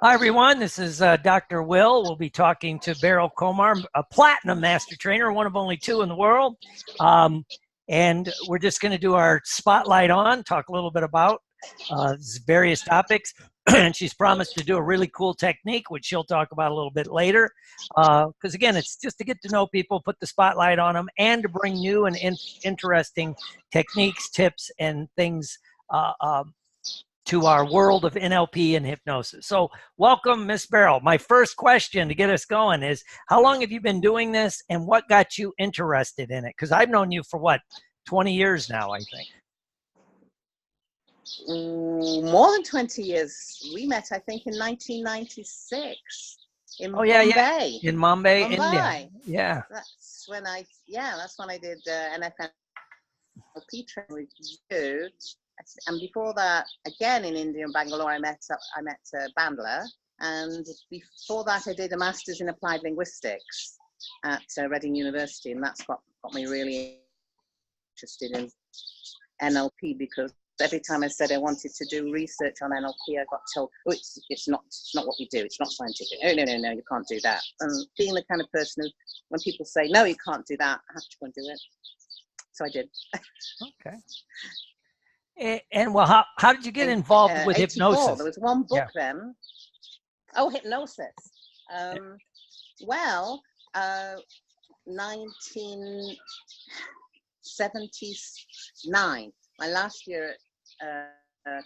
Hi, everyone. This is Dr. Will. We'll be talking to Beryl Comar, a platinum master trainer, one of only two in the world. And we're just going to do our spotlight on, talk a little bit about various topics. And she's promised to do a really cool technique, which she'll talk about a little bit later. Because again, it's just to get to know people, put the spotlight on them, and to bring new and interesting techniques, tips, and things to our world of NLP and hypnosis. So welcome, Miss Beryl. My first question to get us going is, how long have you been doing this and what got you interested in it? Because I've known you for what, 20 years now, I think. More than 20 years. We met, I think, in 1996 in Mumbai. Yeah. In Mumbai, India. Yeah. That's when I did NLP training with you. And before that, again in India and Bangalore, I met Bandler. And before that, I did a master's in applied linguistics at Reading University, and that's what got me really interested in NLP, because every time I said I wanted to do research on NLP, I got told, "Oh, it's not what we do. It's not scientific. Oh, no, you can't do that." And being the kind of person who, when people say, "No, you can't do that," I have to go and do it. So I did. Okay. And well, how did you get involved with hypnosis? There was one book then. Oh, hypnosis. 1979. My last year at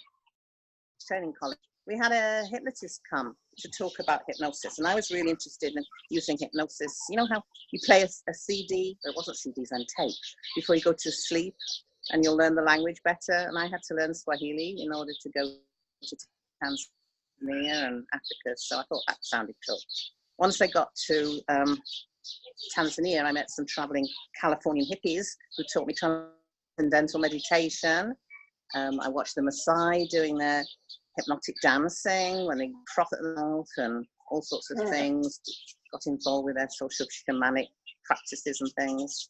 training college, we had a hypnotist come to talk about hypnosis, and I was really interested in using hypnosis. You know how you play a CD? It wasn't CDs and tape before you go to sleep, and you'll learn the language better. And I had to learn Swahili in order to go to Tanzania and Africa, so I thought that sounded cool. Once I got to Tanzania, I met some traveling Californian hippies who taught me transcendental meditation. I watched the Maasai doing their hypnotic dancing when they froth at the mouth and all sorts of things. Got involved with their social shamanic practices and things.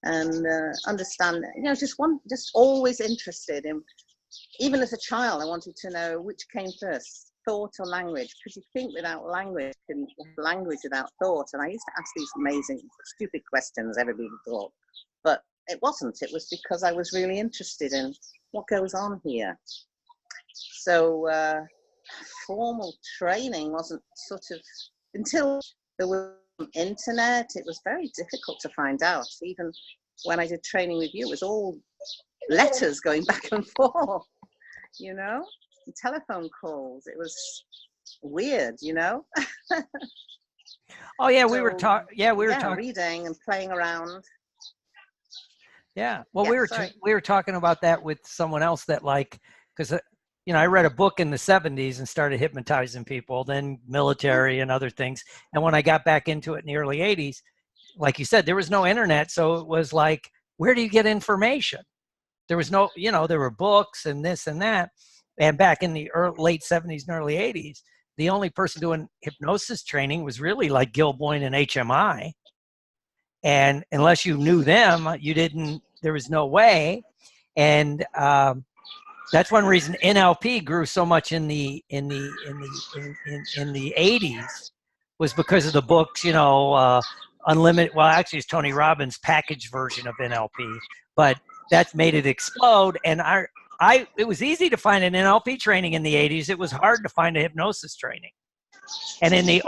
And understand, just always interested in, even as a child, I wanted to know which came first, thought or language, because you think without language, and language without thought. And I used to ask these amazing, stupid questions everybody thought, but it wasn't. It was because I was really interested in what goes on here. So formal training wasn't sort of, until there was internet, it was very difficult to find out. Even when I did training with you, it was all letters going back and forth, and telephone calls. It was weird, Oh yeah, we were talking. Yeah, we were talking. Reading and playing around. Yeah, well, we were talking about that with someone else, that because I read a book in the 70s and started hypnotizing people, then military and other things. And when I got back into it in the early 80s, like you said, there was no internet. So it was like, where do you get information? There was no, there were books and this and that. And back in the late 70s and early 80s, the only person doing hypnosis training was really like Gil Boyne and HMI. And unless you knew them, there was no way. And that's one reason NLP grew so much in the 80s, was because of the books, Unlimited. Well, actually, it's Tony Robbins' packaged version of NLP, but that's made it explode. And it was easy to find an NLP training in the 80s. It was hard to find a hypnosis training. And in the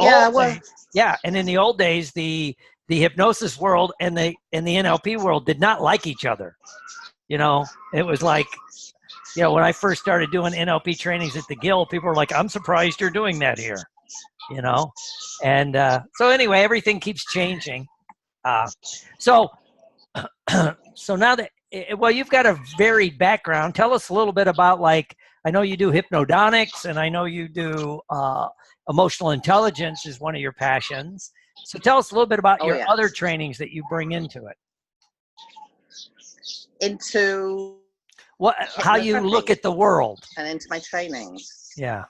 old days, the hypnosis world and the NLP world did not like each other. It was like, when I first started doing NLP trainings at the Guild, people were like, "I'm surprised you're doing that here," And so anyway, everything keeps changing. So now that, you've got a varied background. Tell us a little bit about, I know you do hypnodonics, and I know you do emotional intelligence is one of your passions. So tell us a little bit about your other trainings that you bring into it. Into how you look at the world. And into my trainings. Yeah.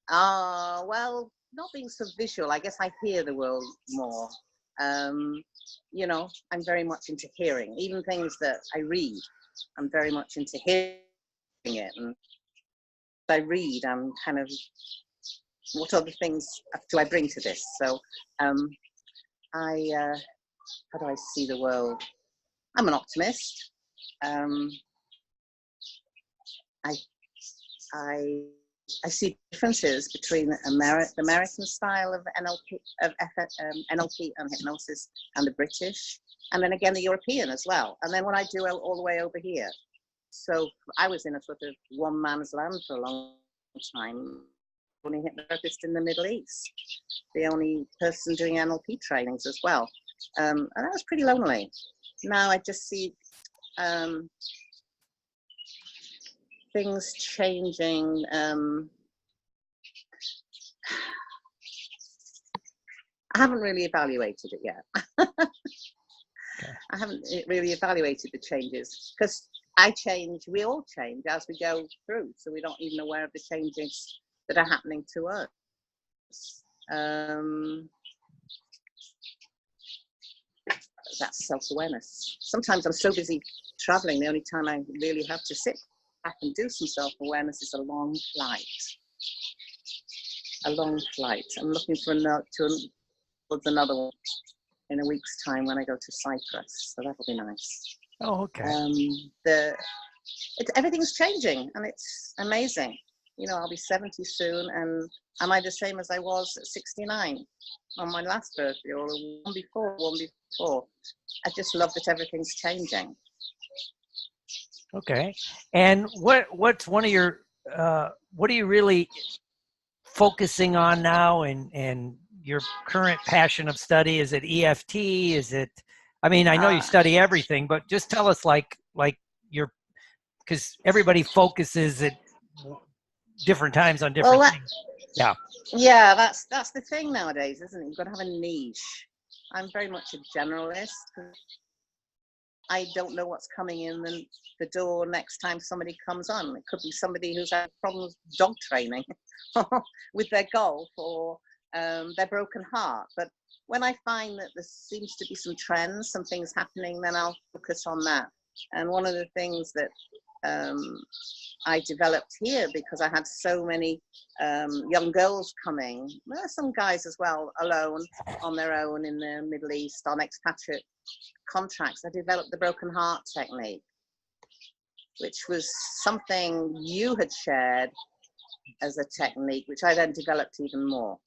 Well, not being so visual, I guess I hear the world more. I'm very much into hearing, even things that I read. I'm very much into hearing it, and I read, I'm kind of what other things do I bring to this? So how do I see the world? I'm an optimist. I see differences between the American style of NLP, NLP and hypnosis, and the British, and then again the European as well. And then what I do all the way over here. So I was in a sort of one man's land for a long time, only hypnotherapist in the Middle East, the only person doing NLP trainings as well. And that was pretty lonely. Now I just see things changing. I haven't really evaluated it yet. Okay. I haven't really evaluated the changes, because I change, we all change as we go through, so we're not even aware of the changes that are happening to us. That's self-awareness. Sometimes I'm so busy traveling, the only time I really have to sit back and do some self-awareness is a long flight. A long flight. I'm looking for another one in a week's time when I go to Cyprus, so that'll be nice. Oh, okay. Everything's changing, and it's amazing. You know, I'll be 70 soon, and am I the same as I was at 69 on my last birthday, or one before? I just love that everything's changing. Okay. And what's one of your what are you really focusing on now, and your current passion of study? Is it EFT? Is it, I mean, I know you study everything, but just tell us like your, because everybody focuses at different times on different things. Yeah, that's the thing nowadays, isn't it? You've got to have a niche. I'm very much a generalist. I don't know what's coming in the door next time somebody comes on. It could be somebody who's had problems dog training with their golf, or their broken heart. But when I find that there seems to be some trends, some things happening, then I'll focus on that. And one of the things that I developed here, because I had so many young girls coming, well, some guys as well, alone, on their own in the Middle East, on expatriate contracts, I developed the broken heart technique, which was something you had shared as a technique, which I then developed even more,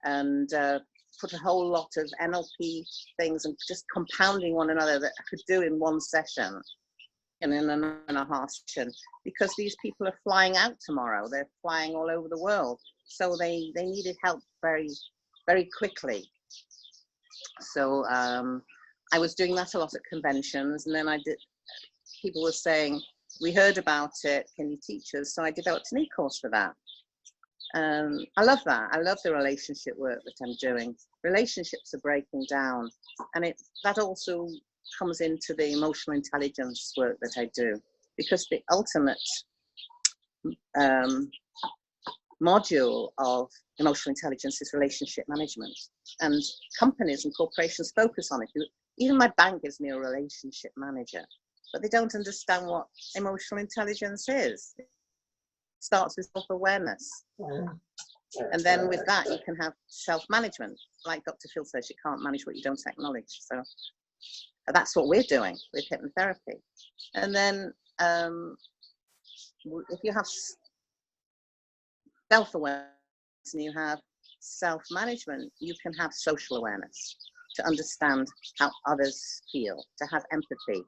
and put a whole lot of NLP things and just compounding one another that I could do in one session, and in an hour and a half session, because these people are flying out tomorrow. They're flying all over the world, so they needed help very, very quickly. So I was doing that a lot at conventions, and then people were saying, we heard about it, can you teach us? So I developed an e-course for that. I love that. I love the relationship work that I'm doing. Relationships are breaking down, and that also comes into the emotional intelligence work that I do, because the ultimate module of emotional intelligence is relationship management, and companies and corporations focus on it. Even my bank gives me a relationship manager, but they don't understand what emotional intelligence is. It starts with self-awareness, and then with that you can have self-management. Like Dr. Phil says, you can't manage what you don't acknowledge. So that's what we're doing with hypnotherapy. And then if you have self-awareness and you have self-management, you can have social awareness, to understand how others feel, to have empathy.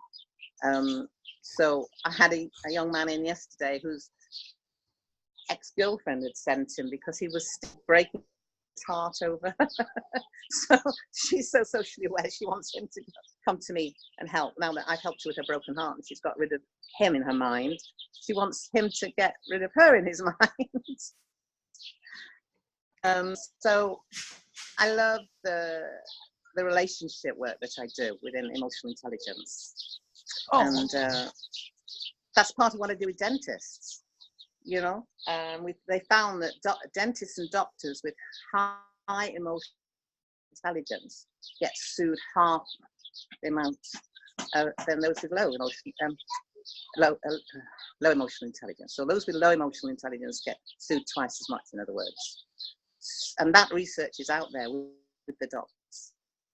So I had a young man in yesterday whose ex-girlfriend had sent him because he was still breaking his heart over. So she's so socially aware, she wants him to come to me and help. Now that I've helped her with her broken heart and she's got rid of him in her mind, she wants him to get rid of her in his mind. So I love the relationship work that I do within emotional intelligence. And that's part of what I do with dentists. You know, they found that dentists and doctors with high emotional intelligence get sued half the amount than those with low emotional. low emotional intelligence. So those with low emotional intelligence get sued twice as much, in other words. And that research is out there with the doctors.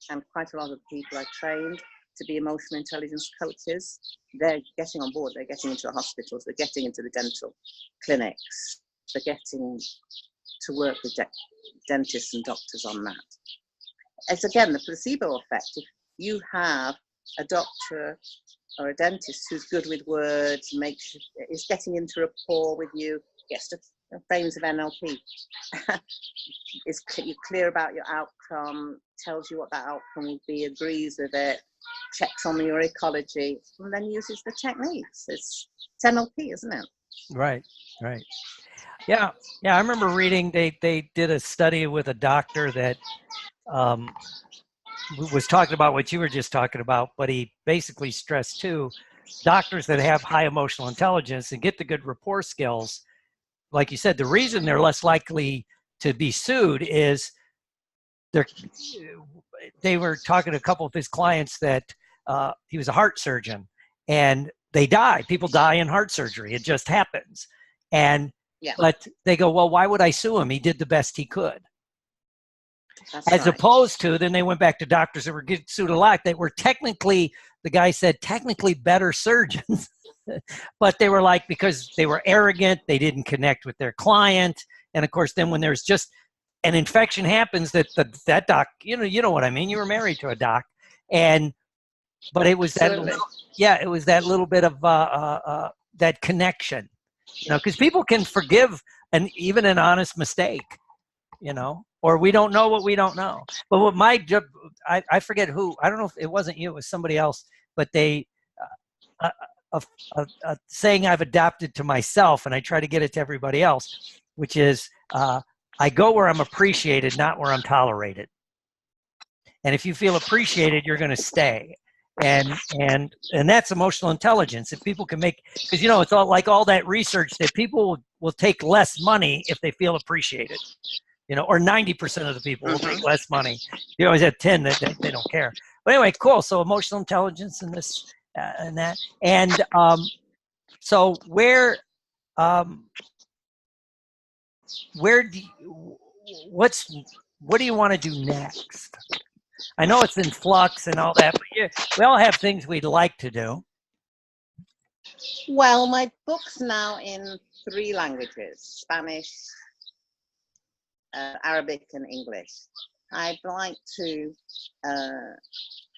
And quite a lot of people are trained to be emotional intelligence coaches. They're getting on board, they're getting into the hospitals, they're getting into the dental clinics, they're getting to work with dentists and doctors on that. It's again the placebo effect. If you have a doctor or a dentist who's good with words, is getting into rapport with you, gets to frames of NLP, is clear about your outcome, tells you what that outcome will be, agrees with it, checks on your ecology, and then uses the techniques. It's NLP, isn't it? Right, right. Yeah, yeah. I remember reading they did a study with a doctor that was talking about what you were just talking about, but he basically stressed too, doctors that have high emotional intelligence and get the good rapport skills, like you said, the reason they're less likely to be sued is they were talking to a couple of his clients that he was a heart surgeon, and they die. People die in heart surgery. It just happens. And yeah. But they go, well, why would I sue him? He did the best he could. That's right. Opposed to, then they went back to doctors that were getting sued a lot. They were technically, the guy said, technically better surgeons. But they were like, because they were arrogant, they didn't connect with their client. And of course, then when there's just an infection happens, that doc, you know what I mean? You were married to a doc. But it was that, it was that little bit of that connection, because people can forgive even an honest mistake, or we don't know what we don't know. But what I forget who, I don't know if it wasn't you, it was somebody else, but they, a saying I've adopted to myself, and I try to get it to everybody else, which is, I go where I'm appreciated, not where I'm tolerated. And if you feel appreciated, you're going to stay. And that's emotional intelligence. If people can make, because it's all like all that research that people will take less money if they feel appreciated, or 90% of the people will take less money. You always have 10 that they don't care. But anyway, cool. So emotional intelligence and this and that, and so what do you want to do next? I know it's in flux and all that, but we all have things we'd like to do. Well, my book's now in 3 languages: Spanish, Arabic, and English. I'd like to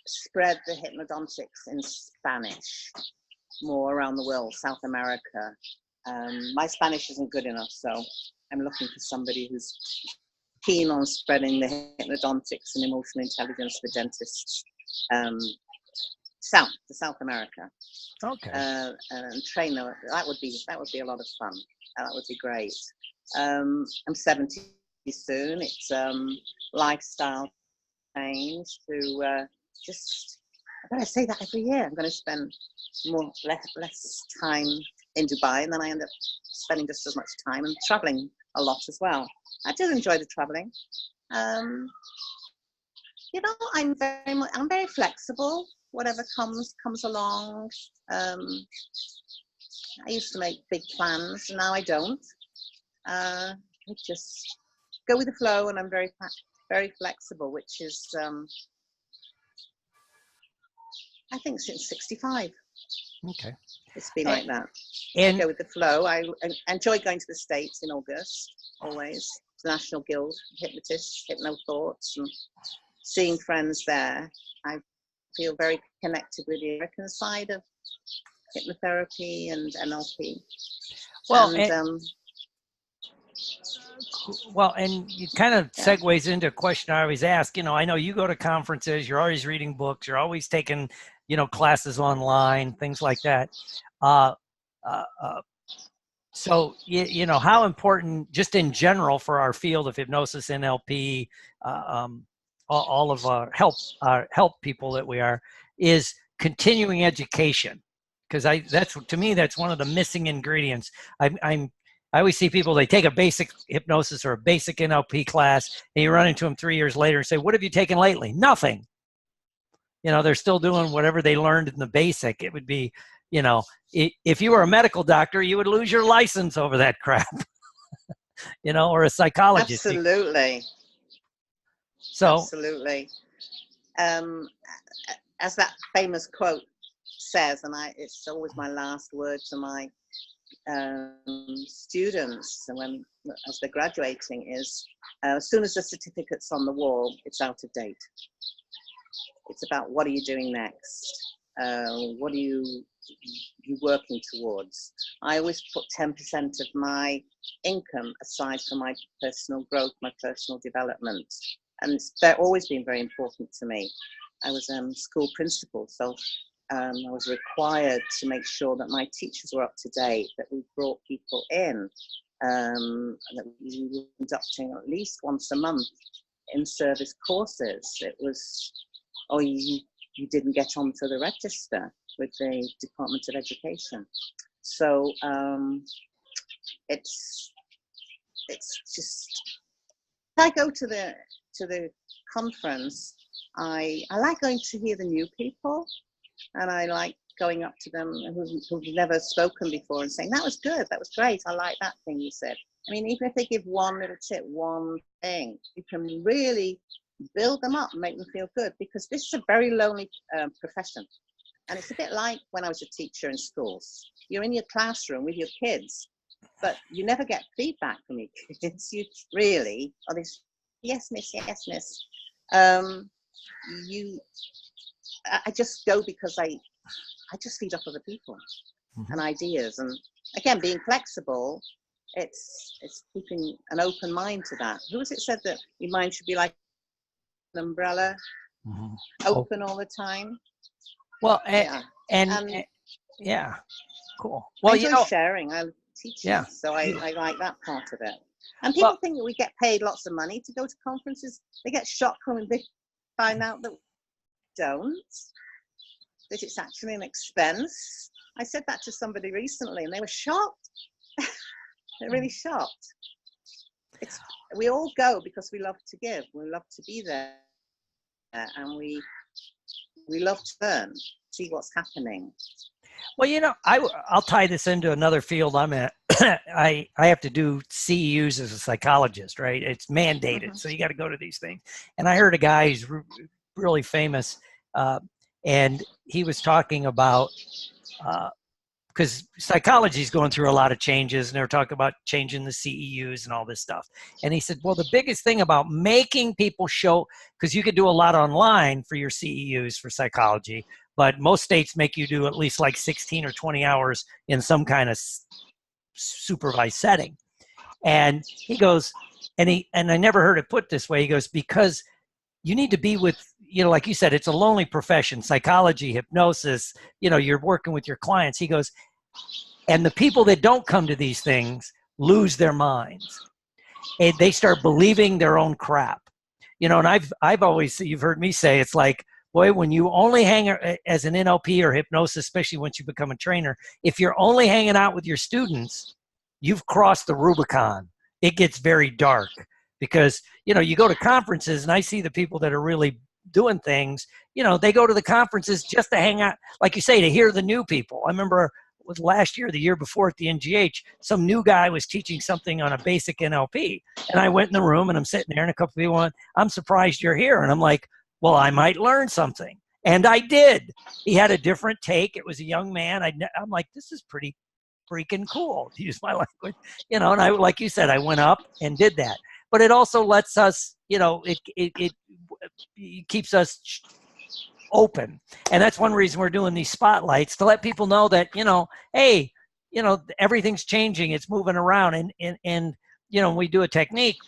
spread the hypnodontics in Spanish more around the world, South America. My Spanish isn't good enough, so I'm looking for somebody who's keen on spreading the hypnodontics and emotional intelligence for dentists South America. Okay. And train them. That would be a lot of fun. That would be great. I'm 70 soon. It's lifestyle change to just. I'm going to say that every year. I'm going to spend less time in Dubai, and then I end up spending just as much time and traveling a lot as well. I do enjoy the traveling. I'm very flexible. Whatever comes along. I used to make big plans, now I don't. I just go with the flow, and I'm very flexible, which is I think since 65. Okay. It's been like that. And I go with the flow. I enjoy going to the States in August, always. The National Guild, hypnotists, hypno-thoughts, and seeing friends there. I feel very connected with the American side of hypnotherapy and NLP. Well, and it kind of segues into a question I always ask. I know you go to conferences, you're always reading books, you're always taking, classes online, things like that. So, how important, just in general, for our field of hypnosis, NLP, all of our help people that we are, is continuing education. Because to me, that's one of the missing ingredients. I always see people, they take a basic hypnosis or a basic NLP class, and you run into them 3 years later and say, what have you taken lately? Nothing. They're still doing whatever they learned in the basic. It would be, you know, if you were a medical doctor, you would lose your license over that crap, you know, or a psychologist. Absolutely. So, absolutely. As that famous quote says, and it's always my last word to my students as they're graduating is, as soon as the certificate's on the wall, it's out of date. It's about what are you doing next? What are you working towards? I always put 10% of my income aside for my personal growth, my personal development. And they've always been very important to me. I was a school principal, so I was required to make sure that my teachers were up to date, that we brought people in, that we were conducting at least once a month in-service courses. It was, oh, you didn't get onto the register with the Department of Education. So it's just, if I go to the conference, I like going to hear the new people, and I like going up to them who've never spoken before and saying, that was good, that was great, I like that thing you said. I mean, even if they give one little tip, one thing, you can really build them up and make them feel good, because this is a very lonely profession. And it's a bit like when I was a teacher in schools. You're in your classroom with your kids, but you never get feedback from your kids. You really, or this, yes, miss, yes, miss. I just go because I just feed off other people and ideas. And again, being flexible, it's keeping an open mind to that. Who was it said that your mind should be like an umbrella, open all the time? Well, yeah. Yeah, cool. Well, I enjoy sharing. I teach, so I like that part of it. And people think that we get paid lots of money to go to conferences. They get shocked when they find out that we don't, that it's actually an expense. I said that to somebody recently, and they were shocked. They're really shocked. We all go because we love to give. We love to be there, and we love to learn, see what's happening. Well, you know, I'll tie this into another field I'm in. I have to do CEUs as a psychologist, right? It's mandated, so you got to go to these things. And I heard a guy who's really famous, and he was talking about, because psychology is going through a lot of changes, and they were talking about changing the CEUs and all this stuff. And he said, well, the biggest thing about making people show, because you could do a lot online for your CEUs for psychology, but most states make you do at least like 16 or 20 hours in some kind of supervised setting. And he goes, and I never heard it put this way. He goes, because you need to be with, you know, like you said, it's a lonely profession, psychology, hypnosis, you know, you're working with your clients. He goes, and the people that don't come to these things lose their minds. And they start believing their own crap, you know, and I've always, you've heard me say, it's like, boy, when you only hang as an NLP or hypnosis, especially once you become a trainer, if you're only hanging out with your students, you've crossed the Rubicon. It gets very dark because, you know, you go to conferences and I see the people that are really doing things, you know, they go to the conferences just to hang out, like you say, to hear the new people. I remember it was last year, the year before at the NGH, some new guy was teaching something on a basic NLP. And I went in the room and I'm sitting there and a couple of people went, I'm surprised you're here. And I'm like, well, I might learn something. And I did. He had a different take. It was a young man. I'm like, this is pretty freaking cool, to use my language. You know, and I, like you said, I went up and did that. But it also lets us, you know, it keeps us open. And that's one reason we're doing these spotlights, to let people know that, you know, hey, you know, everything's changing. It's moving around. And you know, when we do a technique,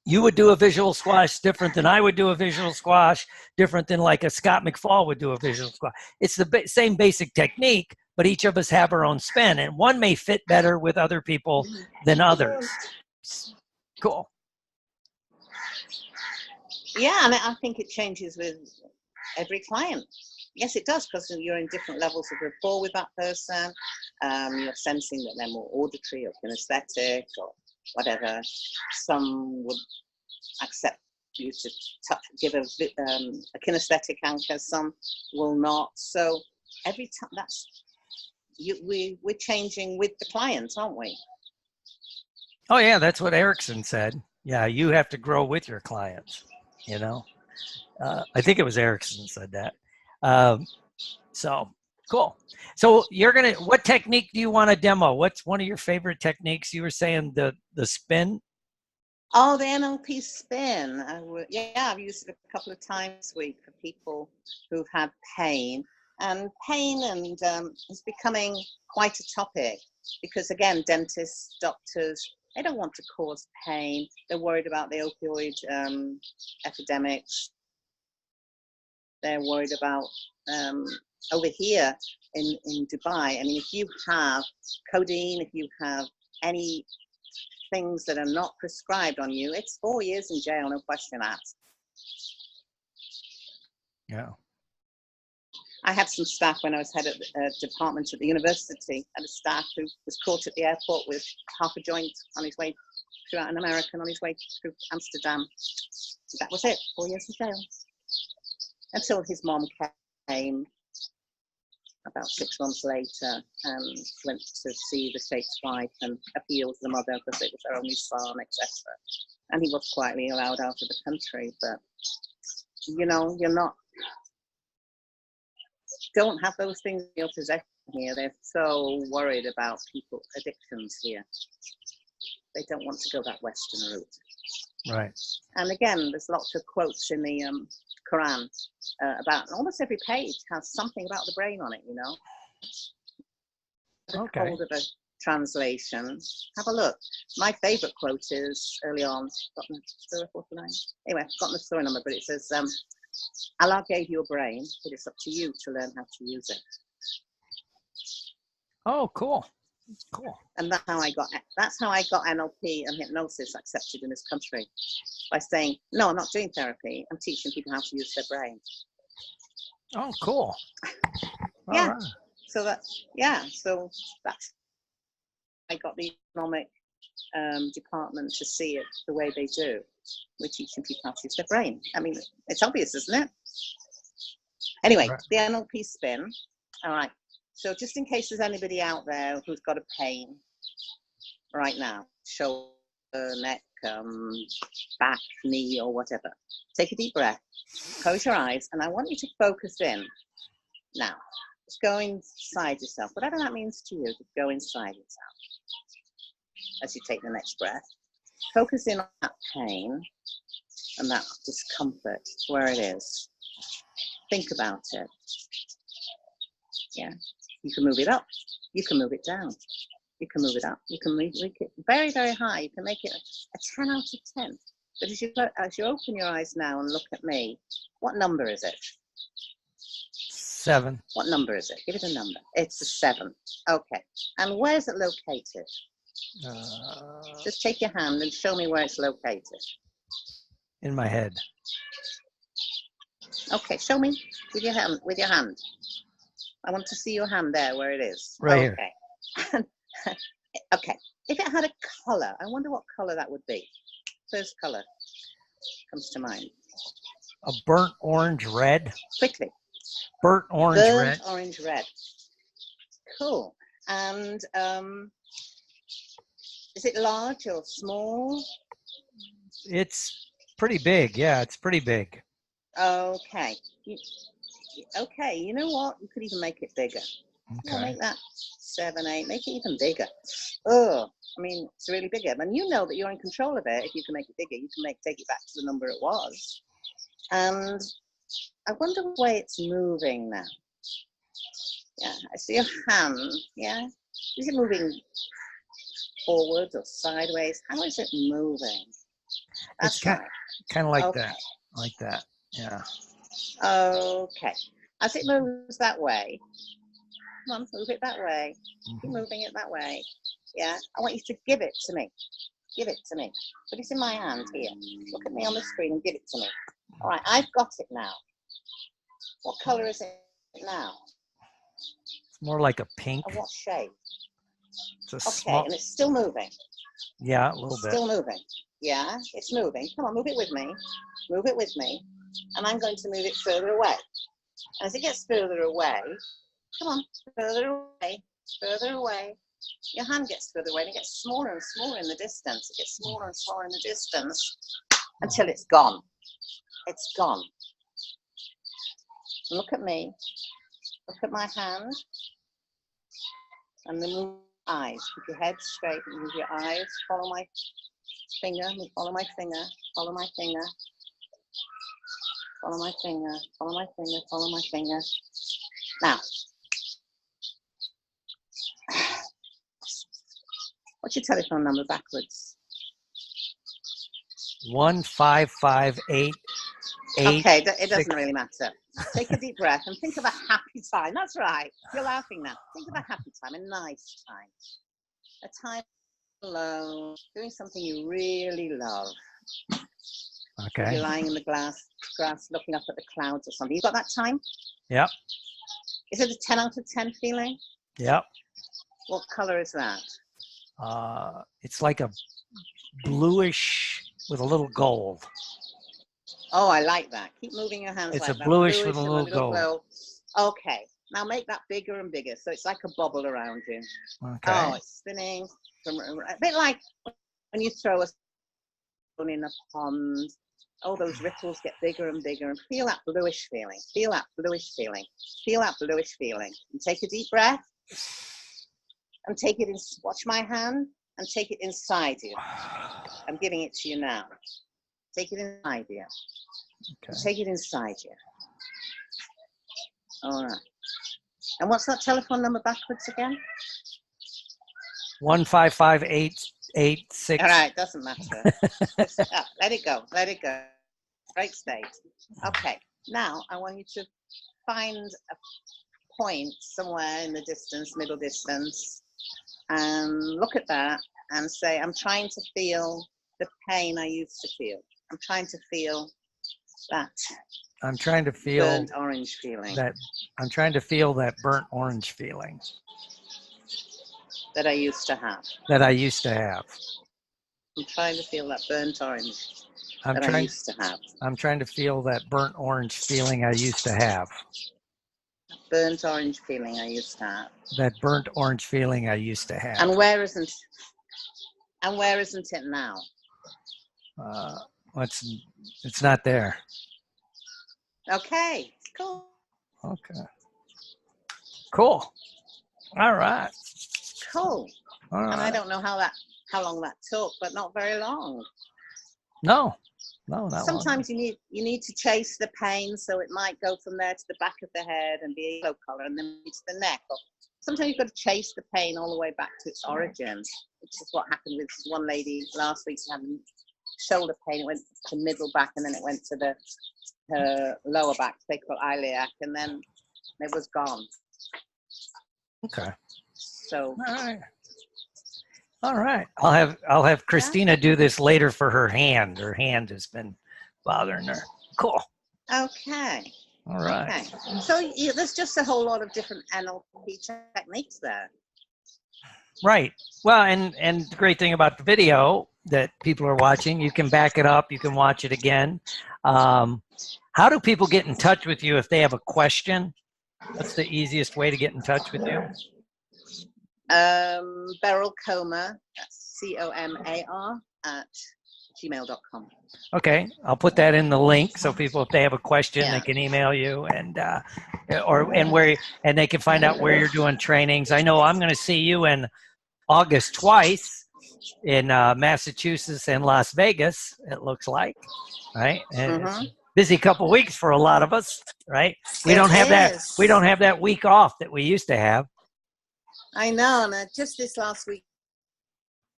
you would do a visual squash different than I would do a visual squash, different than like a Scott McFall would do a visual squash. It's the same basic technique, but each of us have our own spin, and one may fit better with other people than others. Cool. Yeah, and I think it changes with every client. Yes, it does, because you're in different levels of rapport with that person. You're sensing that they're more auditory or kinesthetic or whatever. Some would accept you to give a kinesthetic anchor, some will not. So every time we're changing with the clients, aren't we? Oh yeah, that's what Erickson said. Yeah, you have to grow with your clients. You know, I think it was Erickson said that. So cool. So what technique do you want to demo? What's one of your favorite techniques? You were saying the spin. Oh, the NLP spin. I've used it a couple of times this week for people who've had pain. And pain is becoming quite a topic because, again, dentists, doctors, they don't want to cause pain. They're worried about the opioid epidemics. They're worried about over here in Dubai. I mean, if you have codeine, if you have any things that are not prescribed on you, it's 4 years in jail, no question asked. Yeah. I had some staff when I was head of the department at the university. I had a staff who was caught at the airport with half a joint on his way throughout an American on his way through Amsterdam. That was it, 4 years in jail. Until his mom came about 6 months later and went to see the Sheikh's wife and appealed to the mother because it was her only son, etc. And he was quietly allowed out of the country. But, you know, don't have those things in your possession here. They're so worried about people's addictions here. They don't want to go that Western route. Right. And again, there's lots of quotes in the Quran about almost every page has something about the brain on it, you know. Okay. Hold of a translation. Have a look. My favorite quote is early on, Surah 49. Anyway, I've forgotten the story number, but it says, Allah gave you a brain, but it's up to you to learn how to use it. Oh, cool. Cool. And that's how I got NLP and hypnosis accepted in this country, by saying, no, I'm not doing therapy. I'm teaching people how to use their brain. Oh, cool. Yeah. All right. So that's I got the economic department to see it the way they do. We're teaching people how to use their brain. I mean, it's obvious, isn't it? Anyway, Right. the NLP spin. All right. So just in case there's anybody out there who's got a pain right now, shoulder, neck, back, knee, or whatever, take a deep breath, close your eyes, and I want you to focus in. Now, just go inside yourself. Whatever that means to you, just go inside yourself as you take the next breath. Focus in on that pain and that discomfort, where it is. Think about it. Yeah. You can move it up. You can move it down. You can move it up. You can make it very, very high. You can make it a 10 out of 10. But as you open your eyes now and look at me, what number is it? 7. What number is it? Give it a number. It's a 7. Okay. And where's it located? Just take your hand and show me where it's located. In my head. Okay, show me with your hand. With your hand. I want to see your hand there where it is. Right here. Okay. If it had a color, I wonder what color that would be. First color comes to mind. A burnt orange red. Quickly. Burnt orange red. Orange red. Cool. And is it large or small? It's pretty big. Yeah, it's pretty big. Okay. Okay, you know what? You could even make it bigger. Okay. Yeah, make that 7, 8. Make it even bigger. Oh, I mean, it's really bigger. And you know that you're in control of it. If you can make it bigger, you can take it back to the number it was. And I wonder the way it's moving now. Yeah, I see your hand. Yeah, is it moving forward or sideways? How is it moving? That's it's kind of like okay. that. Like that. Yeah. Okay. As it moves that way, come on, move it that way. Mm-hmm. Keep moving it that way. Yeah, I want you to give it to me. Give it to me. But it's in my hand here. Look at me on the screen and give it to me. All right, I've got it now. What color is it now? It's more like a pink. Of what shade? It's a okay, small... and it's still moving. Yeah, a little bit. Still moving. Yeah, it's moving. Come on, move it with me. Move it with me. And I'm going to move it further away. And as it gets further away, Come on, further away, further away. Your hand gets further away and it gets smaller and smaller in the distance. It gets smaller and smaller in the distance until it's gone. It's gone. Look at me. Look at my hand. And then move your eyes. Keep your head straight and move your eyes. Follow my finger. Follow my finger. Follow my finger. Follow my finger. Follow my finger. Follow my finger. Now, what's your telephone number backwards? 1558. Okay, it doesn't really matter. Take a deep breath and think of a happy time. That's right. You're laughing now. Think of a happy time, a nice time. A time alone, doing something you really love. Okay. You're lying in the grass, looking up at the clouds or something. You got that time? Yep. Is it a 10 out of 10 feeling? Yep. What color is that? It's like a bluish with a little gold. Oh, I like that. Keep moving your hands It's like a that. bluish with a little gold. glow. Okay, now make that bigger and bigger so it's like a bubble around you. Okay. Oh, it's spinning. A bit like when you throw a stone in a pond. Oh, those ripples get bigger and bigger, and feel that bluish feeling. Feel that bluish feeling. Feel that bluish feeling. And take a deep breath. And take it in. Watch my hand and take it inside you. I'm giving it to you now. Take it inside you. Okay. Take it inside you. All right. And what's that telephone number backwards again? 155886. All right, doesn't matter. Just, let it go. Let it go. Great state. Okay. Now I want you to find a point somewhere in the distance, middle distance, and look at that and say, I'm trying to feel the pain I used to feel. I'm trying to feel that. I'm trying to feel burnt orange feeling. I'm trying to feel that burnt orange feeling that I used to have. That I used to have. I'm trying to feel that burnt orange I used to have. I'm trying to feel that burnt orange feeling I used to have. Burnt orange feeling I used to have. That burnt orange feeling I used to have. And where isn't it now? It's not there. Okay, cool. Okay. Cool. All right. Cool. All right. And I don't know how long that took, but not very long. No, not Sometimes long. you need to chase the pain, so it might go from there to the back of the head and be a yellow color, and then to the neck. Or sometimes you've got to chase the pain all the way back to its origin, which is what happened with one lady last week. She had shoulder pain. It went to middle back, and then it went to her lower back, sacral iliac, and then it was gone. Okay. So. All right. I'll have Christina do this later for her hand. Her hand has been bothering her. Cool. Okay. All right. Okay. So there's just a whole lot of different NLP techniques there. Right. Well, and the great thing about the video that people are watching, you can back it up. You can watch it again. How do people get in touch with you if they have a question? What's the easiest way to get in touch with you? Beryl Comar, that's COMAR @gmail.com. Okay, I'll put that in the link so people, if they have a question, they can email you and they can find out where you're doing trainings. I know I'm going to see you in August twice in Massachusetts and Las Vegas. It looks like, right? And it's a busy couple weeks for a lot of us, right? We don't have that week off that we used to have. I know, and just this last week,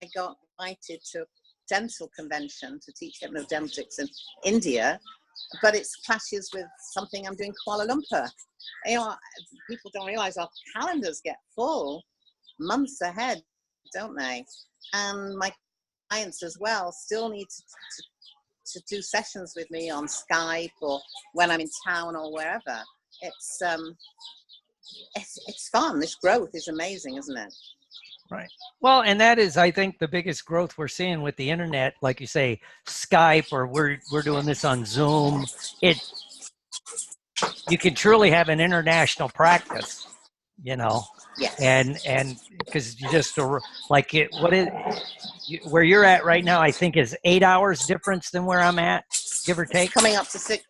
I got invited to a dental convention to teach hypnodentics in India, but it clashes with something I'm doing in Kuala Lumpur. You know, people don't realize our calendars get full months ahead, don't they? And my clients as well still need to do sessions with me on Skype or when I'm in town or wherever. It's fun. This growth is amazing, isn't it? Right. Well, and that is, I think, the biggest growth we're seeing with the internet. Like you say, Skype, or we're doing this on Zoom. You can truly have an international practice you know, Yes. and because you just like it, where you're at right now, I think is 8 hours difference than where I'm at, give or take. It's coming up to 6.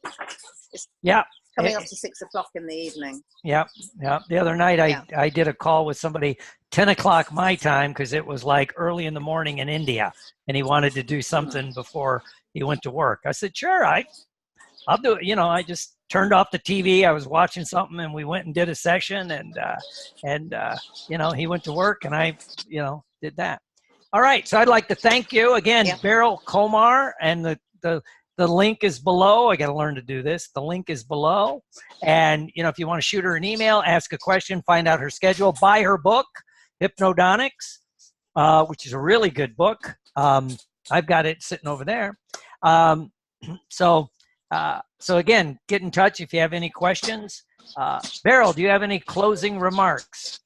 Yeah. Coming up to 6 o'clock in the evening. Yep. Yep. The other night I did a call with somebody 10 o'clock my time because it was like early in the morning in India, and he wanted to do something before he went to work. I said, sure, I'll do it. You know, I just turned off the TV. I was watching something, and we went and did a session, and you know, he went to work, and I, you know, did that. All right. So I'd like to thank you again, Beryl Comar, and the link is below. I got to learn to do this. The link is below. And, you know, if you want to shoot her an email, ask a question, find out her schedule, buy her book, Hypnodonics, which is a really good book. I've got it sitting over there. So again, get in touch if you have any questions. Beryl, do you have any closing remarks?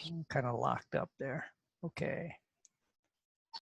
I'm kind of locked up there. Okay.